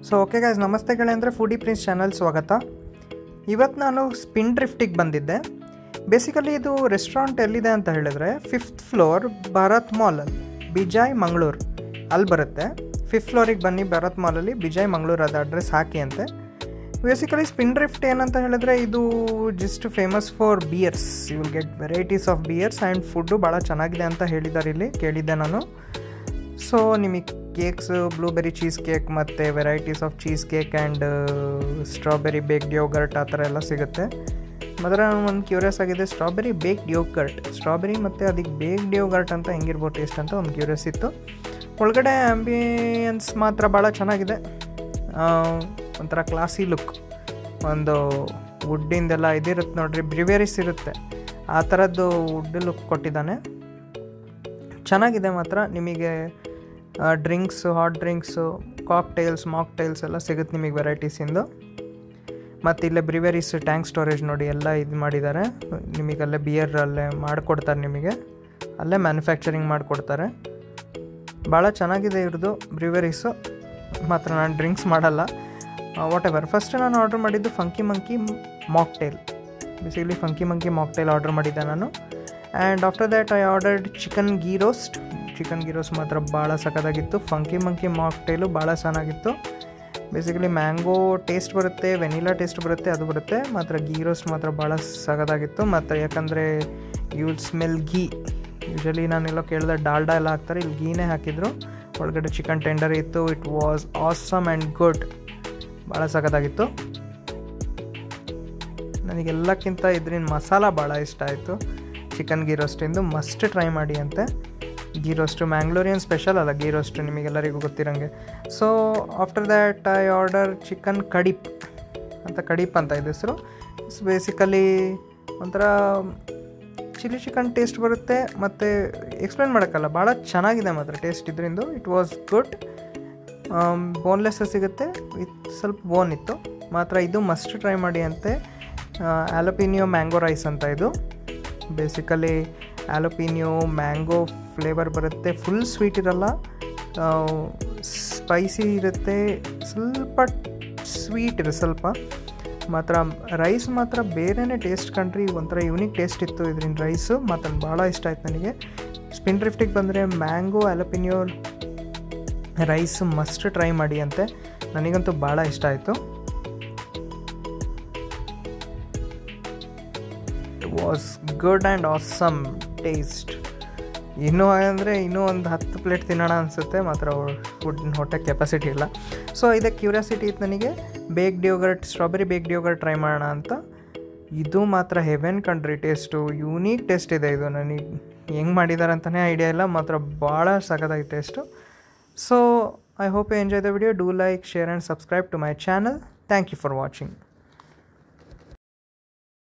So okay guys, ನಮಸ್ತೆ ಗೆಳೆಯಂದರೆ foodie prince channel ಸ್ವಾಗತ. ಇವತ್ತು ನಾನು ಸ್ಪಿನ್ ಡ್ರಿಫ್ಟಿಗೆ ಬಂದಿದ್ದೆ. ಬೇಸಿಕಲಿ ಇದು ರೆಸ್ಟೋರೆಂಟ್ ಎಲ್ಲಿದೆ ಅಂತ ಹೇಳಿದ್ರೆ 5th ಫ್ಲೋರ್ ಭಾರತ್ ಮಾಲಲ್ಲಿ, ಬಿಜಾಯ್ ಮಂಗಳೂರು ಅಲ್ಲಿ ಬರುತ್ತೆ. 5th ಫ್ಲೋರಿಗೆ ಬನ್ನಿ, ಭಾರತ್ ಮಾಲಲ್ಲಿ ಬಿಜಾಯ್ ಮಂಗಳೂರು ಅದು ಅಡ್ರೆಸ್ ಹಾಕಿ ಅಂತೆ. ಬೇಸಿಕಲಿ ಸ್ಪಿನ್ ಡ್ರಿಫ್ಟ್ ಏನಂತ ಹೇಳಿದ್ರೆ ಇದು just famous for beers. You will get varieties of beers and food ಭಾಳ ಚೆನ್ನಾಗಿದೆ ಅಂತ ಹೇಳಿದ್ದಾರೆ, ಇಲ್ಲಿ ಕೇಳಿದ್ದೆ ನಾನು. ಸೊ ನಿಮಗೆ ಕೇಕ್ಸ್, ಬ್ಲೂಬೆರಿ ಚೀಸ್ ಕೇಕ್ ಮತ್ತು varieties of cheesecake and strawberry baked yogurt ಆ ಥರ ಎಲ್ಲ ಸಿಗುತ್ತೆ. ಮಾತ್ರ ನಾನು ಒಂದು ಕ್ಯೂರಿಯಸ್ ಆಗಿದೆ, ಸ್ಟ್ರಾಬೆರಿ ಬೇಕ್ಡ್ ಯೋಗರ್ಟ್, ಸ್ಟ್ರಾಬೆರಿ ಮತ್ತು ಅದಕ್ಕೆ ಬೇಕ್ಡ್ ಯೋಗರ್ಟ್ ಅಂತ ಹೆಂಗಿರ್ಬೋದು ಟೇಸ್ಟ್ ಅಂತ ಒಂದು ಕ್ಯೂರಿಯಸ್ ಇತ್ತು. ಒಳಗಡೆ ಆ್ಯಂಬಿಯನ್ಸ್ ಮಾತ್ರ ಭಾಳ ಚೆನ್ನಾಗಿದೆ, ಒಂಥರ ಕ್ಲಾಸಿ ಲುಕ್. ಒಂದು ವುಡ್ಡಿಂದೆಲ್ಲ ಇದಿರುತ್ತೆ ನೋಡ್ರಿ, ಬ್ರಿವೇರೀಸ್ ಇರುತ್ತೆ ಆ ಥರದ್ದು ವುಡ್ ಲುಕ್ ಕೊಟ್ಟಿದ್ದಾನೆ. ಚೆನ್ನಾಗಿದೆ ಮಾತ್ರ. ನಿಮಗೆ ಡ್ರಿಂಕ್ಸು, ಹಾಟ್ ಡ್ರಿಂಕ್ಸು, ಕಾಕ್ಟೈಲ್ಸ್, ಮಾಕ್ಟೈಲ್ಸ್ ಎಲ್ಲ ಸಿಗುತ್ತೆ ನಿಮಗೆ ವೆರೈಟೀಸಿಂದು. ಮತ್ತು ಇಲ್ಲೇ ಬ್ರಿವೇರೀಸ್ ಟ್ಯಾಂಕ್ ಸ್ಟೋರೇಜ್ ನೋಡಿ ಎಲ್ಲ ಇದು ಮಾಡಿದ್ದಾರೆ. ನಿಮಗಲ್ಲೇ ಬಿಯರ್ ಅಲ್ಲೇ ಮಾಡಿಕೊಡ್ತಾರೆ, ನಿಮಗೆ ಅಲ್ಲೇ ಮ್ಯಾನುಫ್ಯಾಕ್ಚರಿಂಗ್ ಮಾಡಿಕೊಡ್ತಾರೆ. ಭಾಳ ಚೆನ್ನಾಗಿದೆ ಇವ್ರದ್ದು ಬ್ರಿವೇರೀಸು. ಮಾತ್ರ ನಾನು ಡ್ರಿಂಕ್ಸ್ ಮಾಡಲ್ಲ, ವಾಟ್ ಎವರ್. ಫಸ್ಟ್ ನಾನು ಆರ್ಡ್ರ್ ಮಾಡಿದ್ದು funky monkey mocktail. Basically funky monkey mocktail order ಮಾಡಿದ್ದೆ ನಾನು. And after that I ordered chicken ghee roast. Chicken ghee roast ಮಾತ್ರ ಭಾಳ ಸಖತ್ತಾಗಿತ್ತು. ಫಂಕಿ ಮಂಕಿ ಮಾಕ್ಟೈಲು ಭಾಳ ಚೆನ್ನಾಗಿತ್ತು. ಬೇಸಿಕಲಿ ಮ್ಯಾಂಗೋ ಟೇಸ್ಟ್ ಬರುತ್ತೆ, ವೆನಿಲಾ ಟೇಸ್ಟ್ ಬರುತ್ತೆ, ಅದು ಬರುತ್ತೆ. ಮಾತ್ರ ಗೀ ರೋಸ್ಟ್ ಮಾತ್ರ ಭಾಳ ಸಖತ್ತಾಗಿತ್ತು. ಮತ್ತು ಯಾಕಂದರೆ ಯು ಸ್ಮೆಲ್ ಗೀ. ಯೂಶಲಿ ನಾನೆಲ್ಲೋ ಕೇಳಿದೆ ಡಾಲ್ಡಾ ಎಲ್ಲ ಹಾಕ್ತಾರೆ, ಇಲ್ಲಿ ಗೀನೇ ಹಾಕಿದ್ರು. ಒಳಗಡೆ ಚಿಕನ್ ಟೆಂಡರ್ ಇತ್ತು. It was awesome and good. ಭಾಳ ಸಖತ್ತಾಗಿತ್ತು. ನನಗೆಲ್ಲಕ್ಕಿಂತ ಇದರಿಂದ ಮಸಾಲ ಭಾಳ ಇಷ್ಟ ಆಯಿತು. ಚಿಕನ್ ಗೀ ರೋಸ್ಟಿಂದು ಮಸ್ಟ್ ಟ್ರೈ ಮಾಡಿ ಅಂತೆ. ಗೀ ರೋಸ್ಟು ಮ್ಯಾಂಗ್ಳೂರಿಯನ್ ಸ್ಪೆಷಲ್ ಅಲ್ಲ ಗೀ ರೋಸ್ಟು, ನಿಮಗೆಲ್ಲರಿಗೂ ಗೊತ್ತಿರೋಂಗೆ. So after that I order chicken ಕಡಿಪ್ ಅಂತ, ಕಡಿಪ್ ಅಂತ ಇದೆ ಹೆಸರು. ಬೇಸಿಕಲಿ ಒಂಥರ ಚಿಲ್ಲಿ ಚಿಕನ್ ಟೇಸ್ಟ್ ಬರುತ್ತೆ. ಮತ್ತು ಎಕ್ಸ್ಪ್ಲೇನ್ ಮಾಡೋಕ್ಕಲ್ಲ, ಭಾಳ ಚೆನ್ನಾಗಿದೆ ಮಾತ್ರ ಟೇಸ್ಟ್ ಇದರಿಂದ. It was good. ಬೋನ್ಲೆಸ್ ಸಿಗುತ್ತೆ, ವಿತ್ ಸ್ವಲ್ಪ ಬೋನ್ ಇತ್ತು ಮಾತ್ರ. ಇದು ಮಸ್ಟ್ ಟ್ರೈ ಮಾಡಿ ಅಂತೆ. ಆಲಪಿನಿಯೋ ಮ್ಯಾಂಗೋ ರೈಸ್ ಅಂತ ಇದು. ಬೇಸಿಕಲಿ ಆಲಪಿನಿಯೋ ಮ್ಯಾಂಗೋ ಫ್ಲೇವರ್ ಬರುತ್ತೆ. ಫುಲ್ ಸ್ವೀಟ್ ಇರಲ್ಲ, ಸ್ಪೈಸಿ ಇರುತ್ತೆ, ಸ್ವಲ್ಪ ಸ್ವೀಟ್ ಇರುತ್ತೆ ಸ್ವಲ್ಪ. ಮಾತ್ರ ರೈಸ್ ಮಾತ್ರ ಬೇರೆಯೇ ಟೇಸ್ಟ್ ಕಂಡ್ರಿ, ಒಂಥರ ಯೂನಿಕ್ ಟೇಸ್ಟ್ ಇತ್ತು ಇದರಿಂದ ರೈಸು. ಮಾತ್ರ ಭಾಳ ಇಷ್ಟ ಆಯ್ತು ನನಗೆ. ಸ್ಪಿನ್ ಡ್ರಿಫ್ಟಿಗೆ ಬಂದರೆ ಮ್ಯಾಂಗೋ ಆಲಪಿನಿಯೋ ರೈಸ್ ಮಸ್ಟ್ ಟ್ರೈ ಮಾಡಿ ಅಂತೆ. ನನಗಂತೂ ಭಾಳ ಇಷ್ಟ ಆಯಿತು. Was good and awesome taste. ಇನ್ನೂ ಅಂದರೆ ಇನ್ನೂ ಒಂದು 10 ಪ್ಲೇಟ್ ತಿನ್ನೋಣ ಅನಿಸುತ್ತೆ. ಮಾತ್ರ ಹೊಟ್ಟೆ ಕೆಪಾಸಿಟಿ ಇಲ್ಲ. ಸೊ ಇದಕ್ಕೆ ಕ್ಯೂರಿಯಾಸಿಟಿ ಇತ್ತು ನನಗೆ, baked yoghurt, strawberry baked yoghurt try ಮಾಡೋಣ ಅಂತ. ಇದು ಮಾತ್ರ ಹೆವೆನ್ ಕಂಡ್ರಿ ಟೇಸ್ಟು. ಯೂನಿಕ್ ಟೇಸ್ಟ್ ಇದೆ ಇದು. ನನಗೆ ಹೆಂಗೆ ಮಾಡಿದ್ದಾರೆ ಅಂತಲೇ ಐಡಿಯಾ ಇಲ್ಲ, ಮಾತ್ರ ಭಾಳ ಸಖತ್ತಾಗಿ taste. So I hope you enjoy the video. Do like, share and subscribe to my channel. Thank you for watching.